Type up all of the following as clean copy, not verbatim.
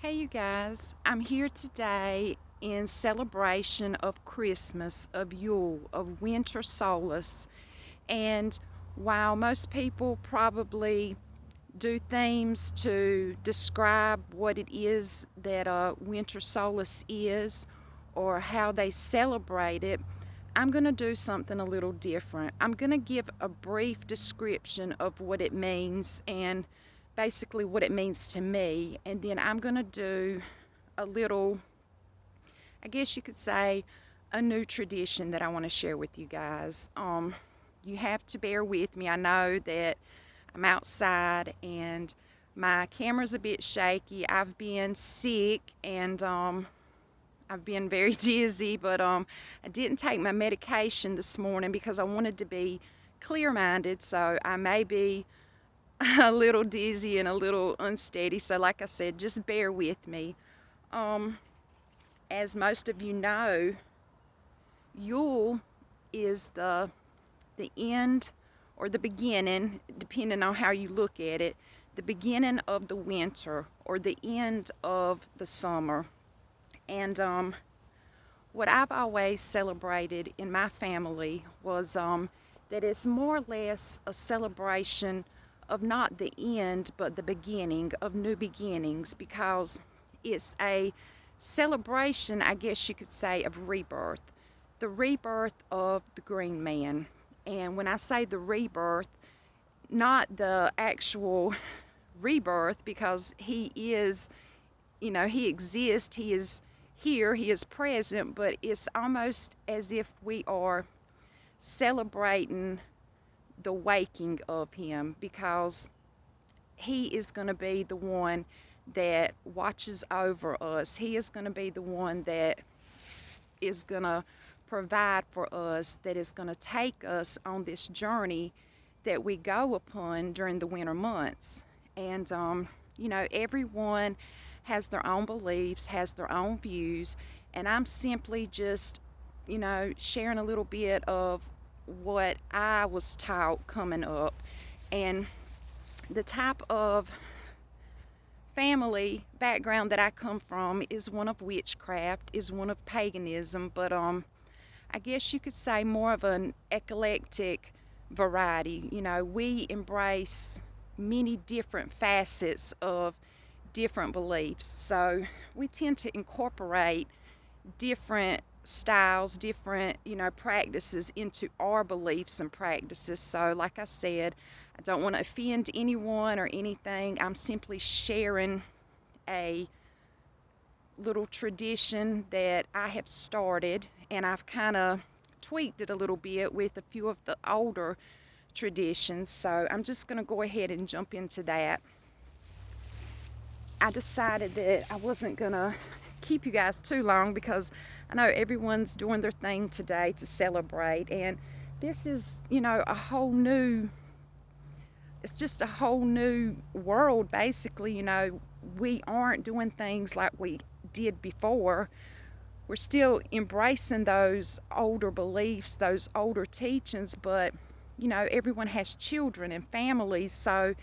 Hey, you guys, I'm here today in celebration of Christmas, of Yule, of winter solace. And while most people probably do themes to describe what it is that winter solace is or how they celebrate it, I'm going to do something a little different. I'm going to give a brief description of what it means and basically what it means to me, and then I'm going to do a little, I guess you could say, a new tradition that I want to share with you guys. You have to bear with me. I know that I'm outside and my camera's a bit shaky. I've been sick and I've been very dizzy, but I didn't take my medication this morning because I wanted to be clear-minded, so I may be a little dizzy and a little unsteady. So like I said, just bear with me. As most of you know, Yule is the end or the beginning, depending on how you look at it, the beginning of the winter or the end of the summer. And what I've always celebrated in my family was that it's more or less a celebration of not the end but the beginning of new beginnings, because it's a celebration, I guess you could say, of rebirth, the rebirth of the green man. And when I say the rebirth, not the actual rebirth, because he is, he exists, he is here, he is present, but it's almost as if we are celebrating the waking of him, because he is going to be the one that watches over us. He is going to be the one that is going to provide for us, that is going to take us on this journey that we go upon during the winter months. And, everyone has their own beliefs, has their own views, and I'm simply just, sharing a little bit of what I was taught coming up. And the type of family background that I come from is one of witchcraft, is one of paganism, but I guess you could say more of an eclectic variety. We embrace many different facets of different beliefs. So we tend to incorporate different styles, different, practices into our beliefs and practices. So like I said, I don't want to offend anyone or anything. I'm simply sharing a little tradition that I have started, and I've kind of tweaked it a little bit with a few of the older traditions. So I'm just going to go ahead and jump into that. I decided that I wasn't going to keep you guys too long because I know everyone's doing their thing today to celebrate, and this is, it's just a whole new world basically. We aren't doing things like we did before. We're still embracing those older beliefs, those older teachings, but everyone has children and families, so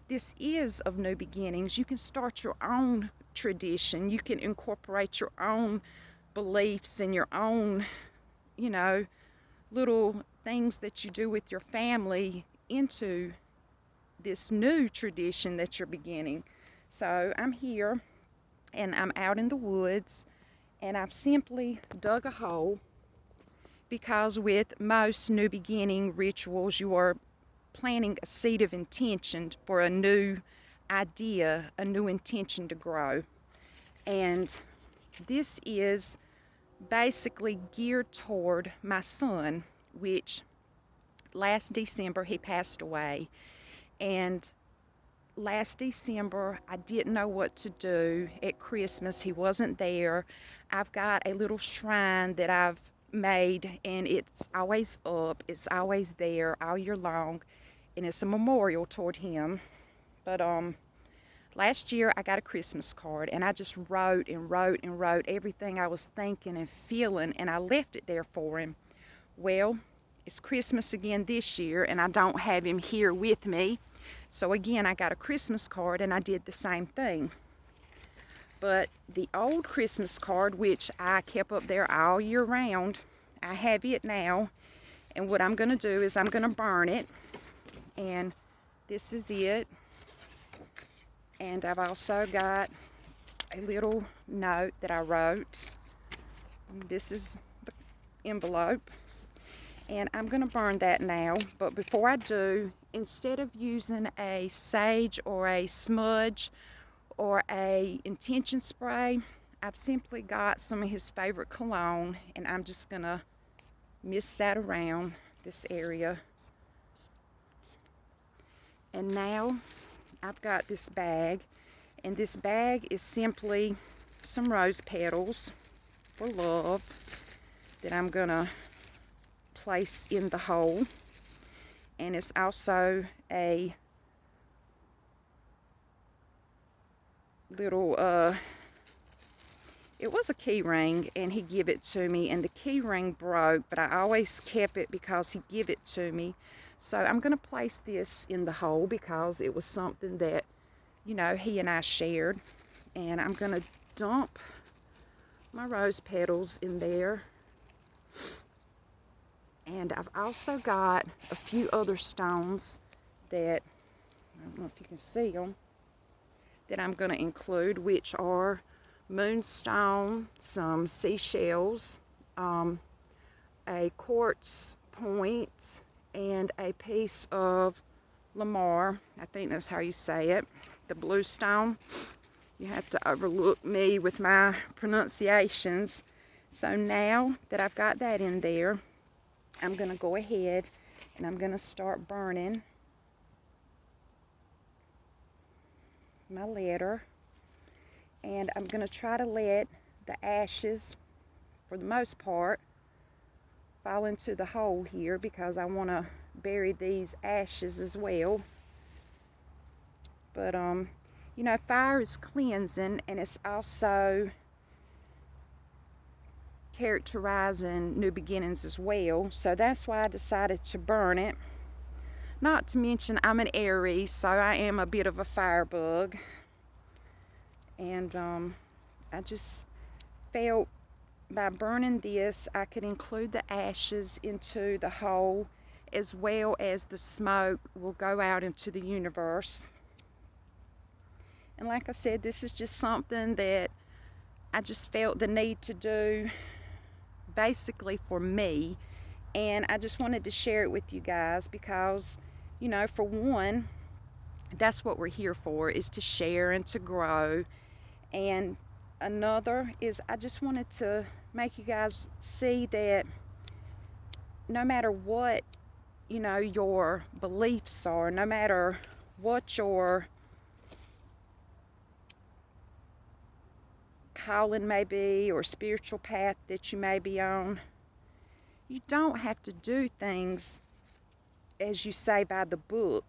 this is of new beginnings. You can start your own tradition. You can incorporate your own beliefs and your own, little things that you do with your family into this new tradition that you're beginning. So I'm here and I'm out in the woods, and I've simply dug a hole, because with most new beginning rituals you are planting a seed of intention for a new idea, a new intention to grow. And this is basically geared toward my son, which last December he passed away. And last December I didn't know what to do at Christmas. He wasn't there. I've got a little shrine that I've made, and it's always up, it's always there all year long, and it's a memorial toward him. But last year I got a Christmas card, and I just wrote and wrote and wrote everything I was thinking and feeling, and I left it there for him. Well, it's Christmas again this year, and I don't have him here with me. So again, I got a Christmas card, and I did the same thing. But the old Christmas card, which I kept up there all year round, I have it now. And what I'm going to do is I'm going to burn it. And this is it. And I've also got a little note that I wrote. This is the envelope. And I'm going to burn that now. But before I do, instead of using a sage or a smudge or a intention spray, I've simply got some of his favorite cologne, and I'm just going to mist that around this area. And now I've got this bag, and this bag is simply some rose petals for love that I'm going to place in the hole. And it's also a little it was a key ring, and he gave it to me, and the key ring broke, but I always kept it because he gave it to me. So I'm going to place this in the hole because it was something that, you know, he and I shared. And I'm going to dump my rose petals in there. And I've also got a few other stones that, I don't know if you can see them, that I'm going to include, which are moonstone, some seashells, a quartz point, and a piece of Lamar. I think that's how you say it. The blue stone. You have to overlook me with my pronunciations. So now that I've got that in there, I'm going to go ahead and I'm going to start burning my letter. And I'm going to try to let the ashes, for the most part, fall into the hole here because I want to bury these ashes as well. But, you know, fire is cleansing, and it's also characterizing new beginnings as well. So that's why I decided to burn it. Not to mention I'm an Aries, so I am a bit of a firebug. And I just felt by burning this, I could include the ashes into the hole, as well as the smoke will go out into the universe. And like I said, this is just something that I just felt the need to do basically for me. And I just wanted to share it with you guys because, you know, for one, that's what we're here for, is to share and to grow. And another is I just wanted to make you guys see that no matter what, you know, your beliefs are, no matter what your calling may be or spiritual path that you may be on, you don't have to do things as you say by the book.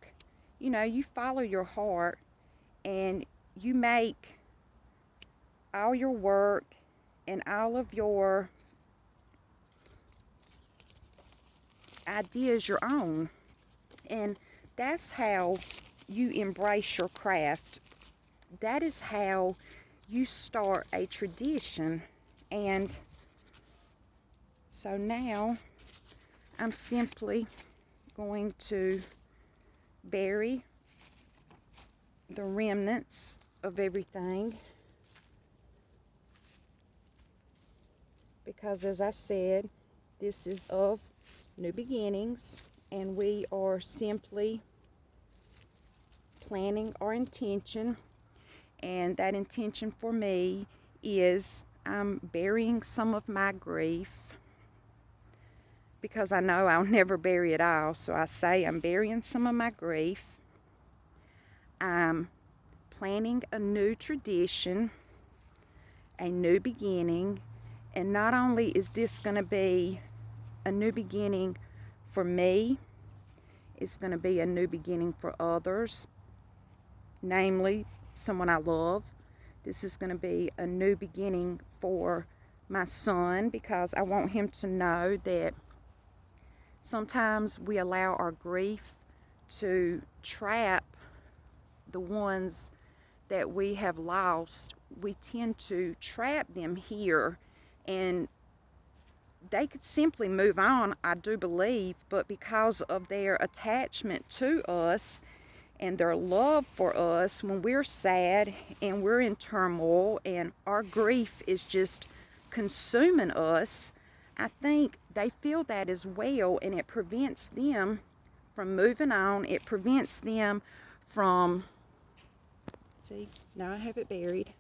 You know, you follow your heart and you make all your work and all of your ideas your own. And that's how you embrace your craft. That is how you start a tradition. And so now I'm simply going to bury the remnants of everything, because as I said, this is of new beginnings, and we are simply planning our intention. And that intention for me is I'm burying some of my grief, because I know I'll never bury it all. So I say I'm burying some of my grief. I'm planning a new tradition, a new beginning. And not only is this going to be a new beginning for me, it's going to be a new beginning for others, namely someone I love. This is going to be a new beginning for my son, because I want him to know that sometimes we allow our grief to trap the ones that we have lost, we tend to trap them here, and they could simply move on, I do believe, but because of their attachment to us and their love for us, when we're sad and we're in turmoil and our grief is just consuming us, I think they feel that as well, and it prevents them from moving on. It prevents them from, see, now I have it buried.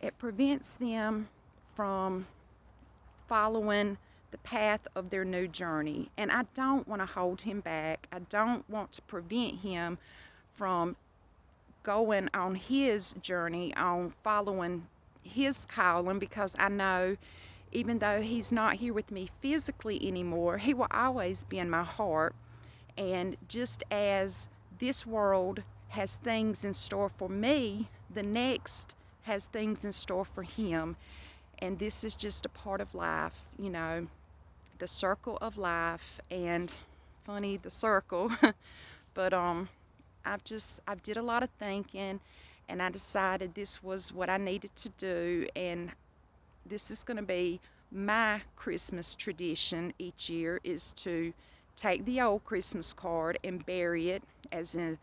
It prevents them from following the path of their new journey. And I don't want to hold him back. I don't want to prevent him from going on his journey, on following his calling, because I know even though he's not here with me physically anymore, he will always be in my heart. And just as this world has things in store for me, the next has things in store for him. And this is just a part of life, you know, the circle of life. And funny, the circle. But I did a lot of thinking, and I decided this was what I needed to do. And this is going to be my Christmas tradition each year, is to take the old Christmas card and bury it as an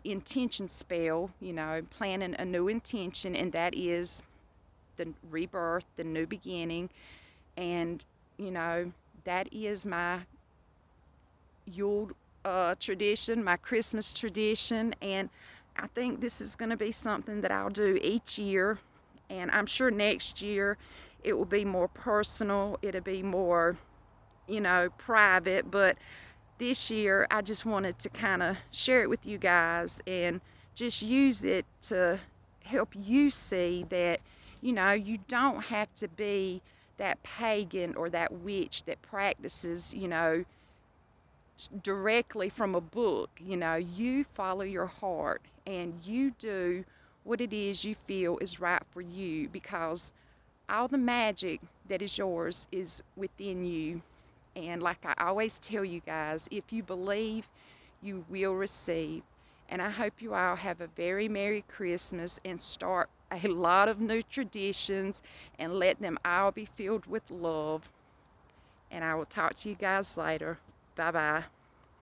intention spell, you know, planning a new intention, and that is the rebirth, the new beginning. And, you know, that is my Yule tradition, my Christmas tradition. And I think this is going to be something that I'll do each year. And I'm sure next year it will be more personal. It'll be more, you know, private. But this year I just wanted to kind of share it with you guys and just use it to help you see that, you know, you don't have to be that pagan or that witch that practices, you know, directly from a book. You know, you follow your heart and you do what it is you feel is right for you, because all the magic that is yours is within you. And like I always tell you guys, if you believe, you will receive. And I hope you all have a very Merry Christmas and start a lot of new traditions and let them all be filled with love. And I will talk to you guys later. Bye-bye.